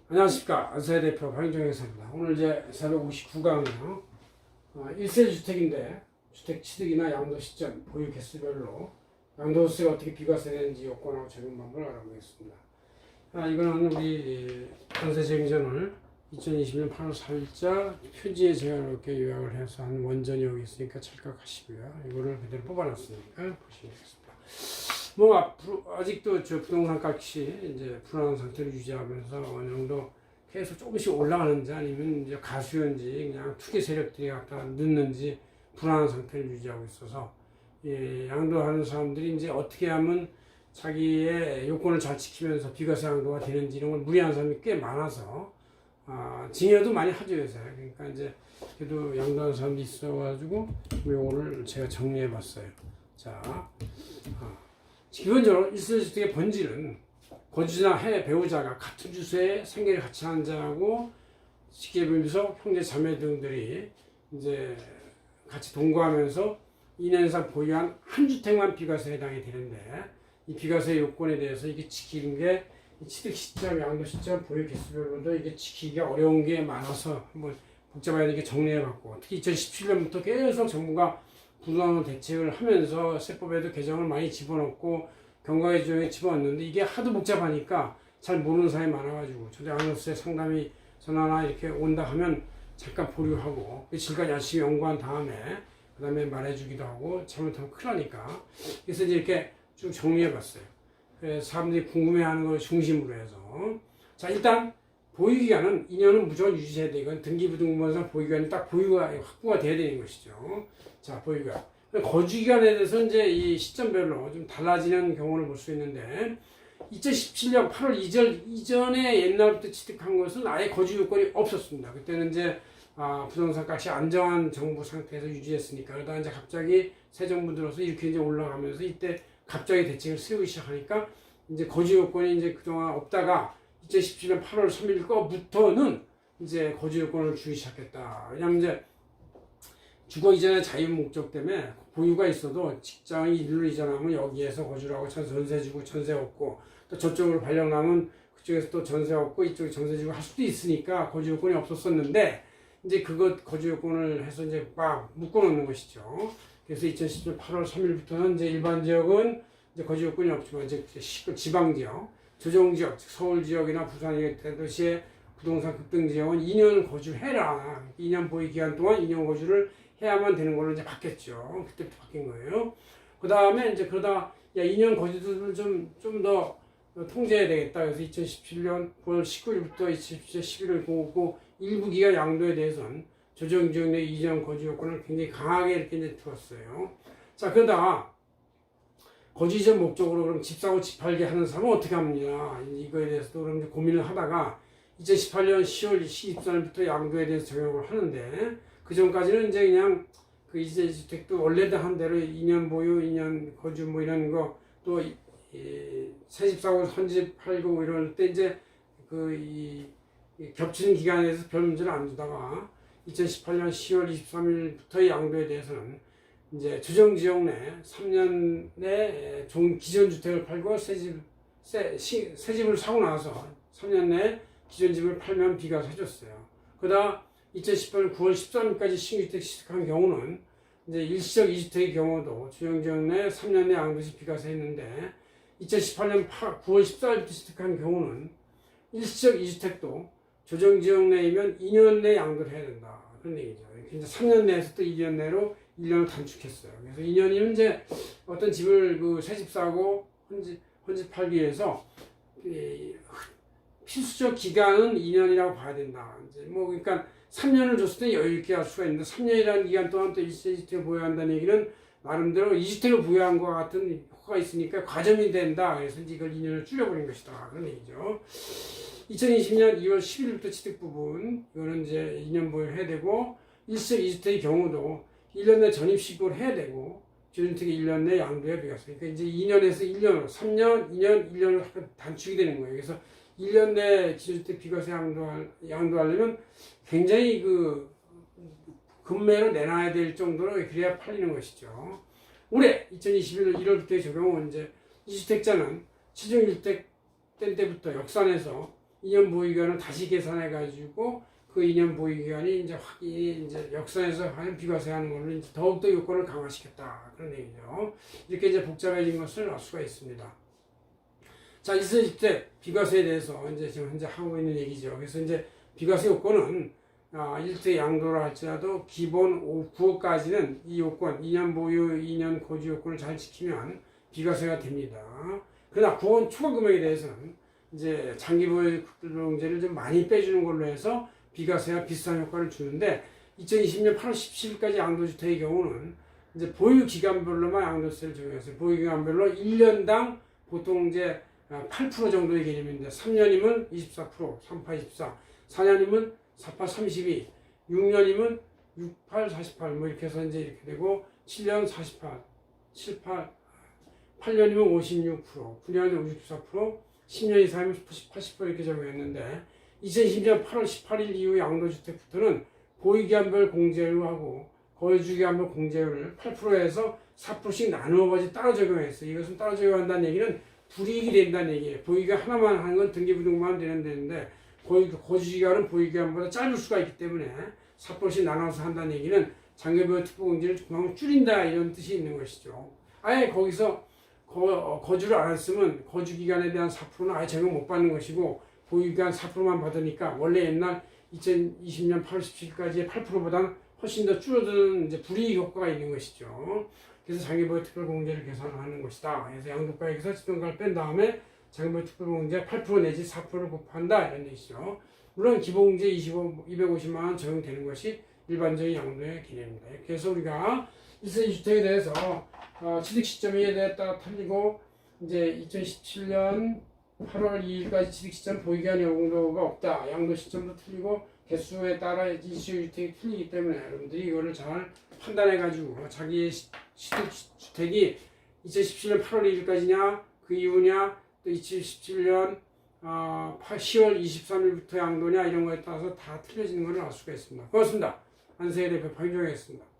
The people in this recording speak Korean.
안녕하십니까. 안사의 대표 황정혜사입니다. 오늘 이제 459강이요. 1세 주택인데 주택 취득이나 양도 시점, 보유 개수별로 양도세가 어떻게 비과세되는지 요건하고 적용 방법을 알아보겠습니다. 이거는 우리 관세쟁전을 2020년 8월 4일자 표지에 제가 이렇게 요약을 해서 한 원전이 여기 있으니까 찰칵하시고요. 이거를 그대로 뽑아놨으니까 보시면 되겠습니다. 뭐 앞으로 아직도 저 부동산 값이 이제 불안한 상태를 유지하면서 어느 정도 계속 조금씩 올라가는지 아니면 이제 가수연지 그냥 투기 세력들이 갖다 늦는지 불안한 상태를 유지하고 있어서 양도하는 사람들이 이제 어떻게 하면 자기의 요건을 잘 지키면서 비과세 양도가 되는지 이런 걸 무리한 사람이 꽤 많아서 증여도 많이 하죠 요새. 그러니까 이제 그래도 양도하는 사람이 있어가지고 요거를 제가 정리해 봤어요. 자. 기본적으로 1세 주택의 본질은 거주자나 해 배우자가 같은 주소에 생계를 같이 하는 자하고 쉽게 말해서 형제 자매 등들이 이제 같이 동거하면서 2년 이상 보유한 한 주택만 비과세에 해당이 되는데 이 비과세 요건에 대해서 이게 지키는 게 취득 시점, 양도 시점, 보유 개수별로도 이게 지키기가 어려운 게 많아서 한번 복잡하게 이렇게 정리해봤고 특히 2017년부터 계속 정부가 부동산 대책을 하면서 세법에도 개정을 많이 집어넣고 경과의 조정에 집어넣는데 이게 하도 복잡하니까 잘 모르는 사람이 많아가지고 저도 양도세 상담이 전화나 이렇게 온다 하면 잠깐 보류하고 지금까지 열심히 연구한 다음에 그 다음에 말해주기도 하고 잘못하면 큰일 나니까 그래서 이제 이렇게 쭉 정리해봤어요. 그래서 사람들이 궁금해하는 걸 중심으로 해서 자 일단 보유기간은 2년은 무조건 유지해야 돼. 이건 등기부등본상 보유기간이 딱 보유가 확보가 돼야 되는 것이죠. 자, 보유기간. 거주기간에 대해서 이제 이 시점별로 좀 달라지는 경우를 볼 수 있는데, 2017년 8월 이전에 옛날부터 취득한 것은 아예 거주 요건이 없었습니다. 그때는 이제 부동산 값이 안정한 정부 상태에서 유지했으니까. 그러다 이제 갑자기 새 정부 들어서 이렇게 이제 올라가면서 이때 갑자기 대책을 세우기 시작하니까 이제 거주 요건이 이제 그동안 없다가 2017년 8월 3일 거부터는 이제 거주 요건을 주기 시작했다. 왜냐면 이제 주거 이전의 자유 목적 때문에 보유가 있어도 직장이 일로 이전하면 여기에서 거주를 하고 전세 주고 전세 없고 또 저쪽으로 발령나면 그쪽에서 또 전세 없고 이쪽에 전세 주고 할 수도 있으니까 거주 요건이 없었었는데 이제 그것 거주 요건을 해서 이제 막 묶어 놓는 것이죠. 그래서 2017년 8월 3일부터는 이제 일반 지역은 이제 거주 요건이 없지만 이제 지방 지역 조정지역, 서울 지역이나 부산이 대도시의 부동산 급등 지역은 2년 거주해라. 2년 보유 기간 동안 2년 거주를 해야만 되는 걸로 이제 바뀌었죠. 그때부터 바뀐 거예요. 그 다음에 이제 그러다 2년 거주를 좀 더 통제해야 되겠다. 그래서 2017년 9월 19일부터 2017년 11월 그 일부 기간 양도에 대해서는 조정지역 내 2년 거주 요건을 굉장히 강하게 이렇게 이제 두었어요. 자, 그러다가 거주 이전 목적으로 그럼 집 사고 집 팔게 하는 사람은 어떻게 합니까? 이거에 대해서도 그럼 고민을 하다가 2018년 10월 24일부터 양도에 대해서 적용을 하는데 그 전까지는 이제 그냥 그 이제 주택도 원래도 한 대로 2년 보유, 2년 거주 뭐 이런 거 또 새 집 사고 헌집 팔고 이럴 때 이제 그 겹치는 기간에 대해서 별 문제를 안 두다가 2018년 10월 23일부터의 양도에 대해서는 이제 조정지역 내 3년 내 기존 주택을 팔고 새 집을 사고 나서 3년 내 기존 집을 팔면 비과세 해줬어요. 그러다 2018년 9월 13일까지 신규주택 취득한 경우는 이제 일시적 2주택의 경우도 조정지역 내 3년 내 양도시 비과세 했는데 2018년 9월 14일부터 취득한 경우는 일시적 2주택도 조정지역 내이면 2년 내 양도를 해야 된다. 그런 얘기죠. 이제 3년 내에서 또 2년 내로 1년을 단축했어요. 그래서 2년이면 이제 어떤 집을 새 집 사고 헌집 팔기 위해서 필수적 기간은 2년이라고 봐야 된다. 이제 뭐 그러니까 3년을 줬을 때 여유 있게 할 수가 있는데 3년이라는 기간 동안 또 1세주택을 보유한다는 얘기는 나름대로 2주택을 보유한 것과 같은 효과가 있으니까 과점이 된다. 그래서 이걸 2년을 줄여버린 것이다. 그런 얘기죠. 2020년 2월 10일부터 취득 부분 이거는 이제 2년 보유해야 되고 일시적 2주택의 경우도 1년 내 전입신고를 해야 되고 기존주택이 1년 내 양도에 비과세. 그러니까 이제 2년에서 1년으로 3년, 2년, 1년으로 단축이 되는 거예요. 그래서 1년 내 기존주택 비과세 양도하려면 굉장히 그 금매로 내놔야 될 정도로 그래야 팔리는 것이죠. 올해 2021년 1월부터의 적용은 이제 2주택자는 최종 1주택 된 때부터 역산해서 2년 보유기간을 다시 계산해 가지고 그 2년 보유기간이 이제 확인이 이제 역산해서 하는 비과세하는 걸로 이제 더욱더 요건을 강화시켰다 그런 얘기죠. 이렇게 이제 복잡해진 것을 알 수가 있습니다. 자, 1세주택 비과세에 대해서 이제 지금 현재 하고 있는 얘기죠. 그래서 이제 비과세 요건은 1대 양도를 할지라도 기본 9억까지는 이 요건 2년 보유, 2년 거주 요건을 잘 지키면 비과세가 됩니다. 그러나 9억 초과 금액에 대해서는 이제 장기 보유공제를 좀 많이 빼주는 걸로 해서 비과세와 비슷한 효과를 주는데 2020년 8월 17일까지 양도주택의 경우는 이제 보유 기간별로만 양도세를 적용했어요. 보유 기간별로 1년당 보통 이제 8% 정도의 개념인데 3년이면 24%, 38, 24, 4년이면 48, 32, 6년이면 68, 48, 뭐 이렇게 해서 이제 이렇게 되고 7년 48, 78, 8년이면 56%, 9년이면 54%, 10년 이상이면 80% 이렇게 적용했는데 2020년 8월 18일 이후 양도주택부터는 보유기한별 공제율하고 거주기한별 공제율을 8%에서 4%씩 나누어가지고 따로 적용했어요. 이것은 따로 적용한다는 얘기는 불이익이 된다는 얘기예요. 보유기간 하나만 하는 건 등기부등본만 되는데 거주기간은 보유기간보다 짧을 수가 있기 때문에 4%씩 나눠서 한다는 얘기는 장기보유 특보공제를 그만큼 줄인다 이런 뜻이 있는 것이죠. 아예 거기서 거주를 안 했으면 거주기간에 대한 4%는 아예 적용 못 받는 것이고 보유기간 4%만 받으니까 원래 옛날 2020년 8월 17일까지의 8%보다는 훨씬 더 줄어드는 이제 불이익 효과가 있는 것이죠. 그래서 장기보유 특별공제를 계산하는 것이다. 그래서 양도가액에서 지정가를 뺀 다음에 장기보유 특별공제 8% 내지 4%를 곱한다 이런 얘기죠. 물론 기본공제 250만 원 적용되는 것이 일반적인 양도의 개념입니다. 그래서 우리가 1세 주택에 대해서 취득 시점에 대해 따라 틀리고 이제 2017년 8월 2일까지 취득 시점 보유기한 양도가 없다. 양도 시점도 틀리고 개수에 따라 일시주택이 틀리기 때문에 여러분들이 이거를 잘 판단해 가지고 자기의 취득 주택이 2017년 8월 2일까지냐 그 이후냐 또 2017년 10월 23일부터 양도냐 이런 거에 따라서 다 틀려지는 것을 알 수가 있습니다. 고맙습니다. 안세일의 배파임정이었습니다.